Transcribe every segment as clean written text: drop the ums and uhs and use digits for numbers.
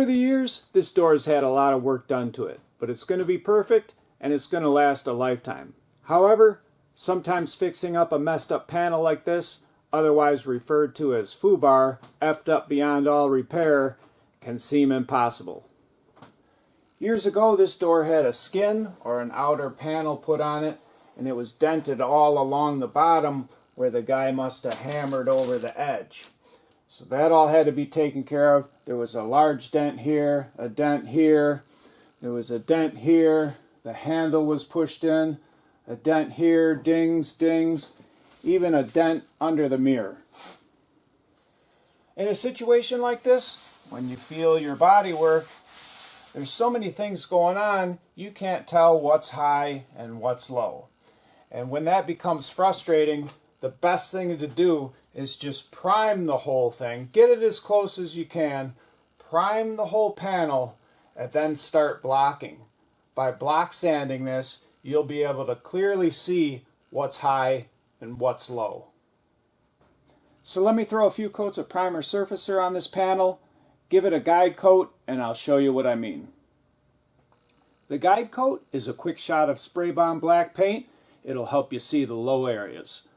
Over the years, this door has had a lot of work done to it, but it's going to be perfect and it's going to last a lifetime. However, sometimes fixing up a messed up panel like this, otherwise referred to as FUBAR, effed up beyond all repair, can seem impossible. Years ago, this door had a skin or an outer panel put on it, and it was dented all along the bottom where the guy must have hammered over the edge. So that all had to be taken care of. There was a large dent here, a dent here, there was a dent here, the handle was pushed in, a dent here, dings, dings, even a dent under the mirror. In a situation like this, when you feel your body work, there's so many things going on, you can't tell what's high and what's low. And when that becomes frustrating, the best thing to do is just prime the whole thing. Get it as close as you can, prime the whole panel, and then start blocking. By block sanding this, you'll be able to clearly see what's high and what's low. So let me throw a few coats of primer surfacer on this panel, give it a guide coat, and I'll show you what I mean. The guide coat is a quick shot of spray bomb black paint. It'll help you see the low areas.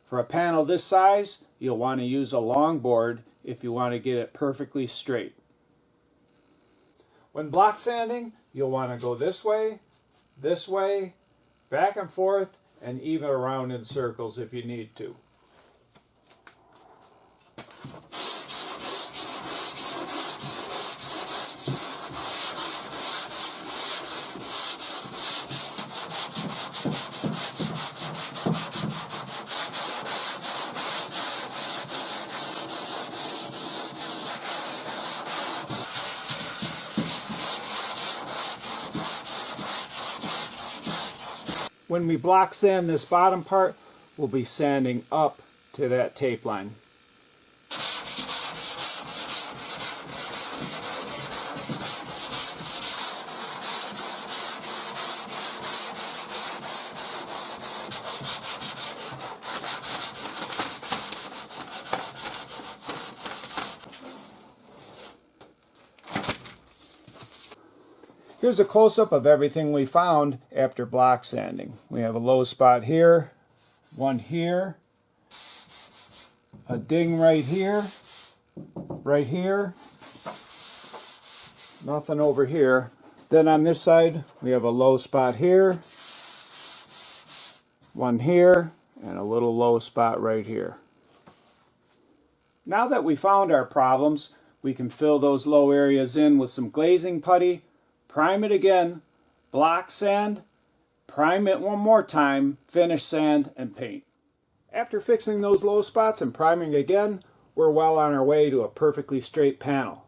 For a panel this size, you'll want to use a long board if you want to get it perfectly straight. When block sanding, you'll want to go this way, back and forth, and even around in circles if you need to. When we block sand this bottom part, we'll be sanding up to that tape line. Here's a close-up of everything we found after block sanding. We have a low spot here, one here, a ding right here, nothing over here. Then on this side we have a low spot here, one here, and a little low spot right here. Now that we found our problems, we can fill those low areas in with some glazing putty, prime it again, block sand, prime it one more time, finish sand, and paint. After fixing those low spots and priming again, we're well on our way to a perfectly straight panel.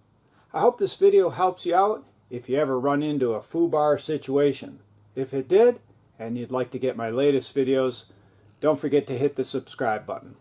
I hope this video helps you out if you ever run into a FUBAR situation. If it did, and you'd like to get my latest videos, don't forget to hit the subscribe button.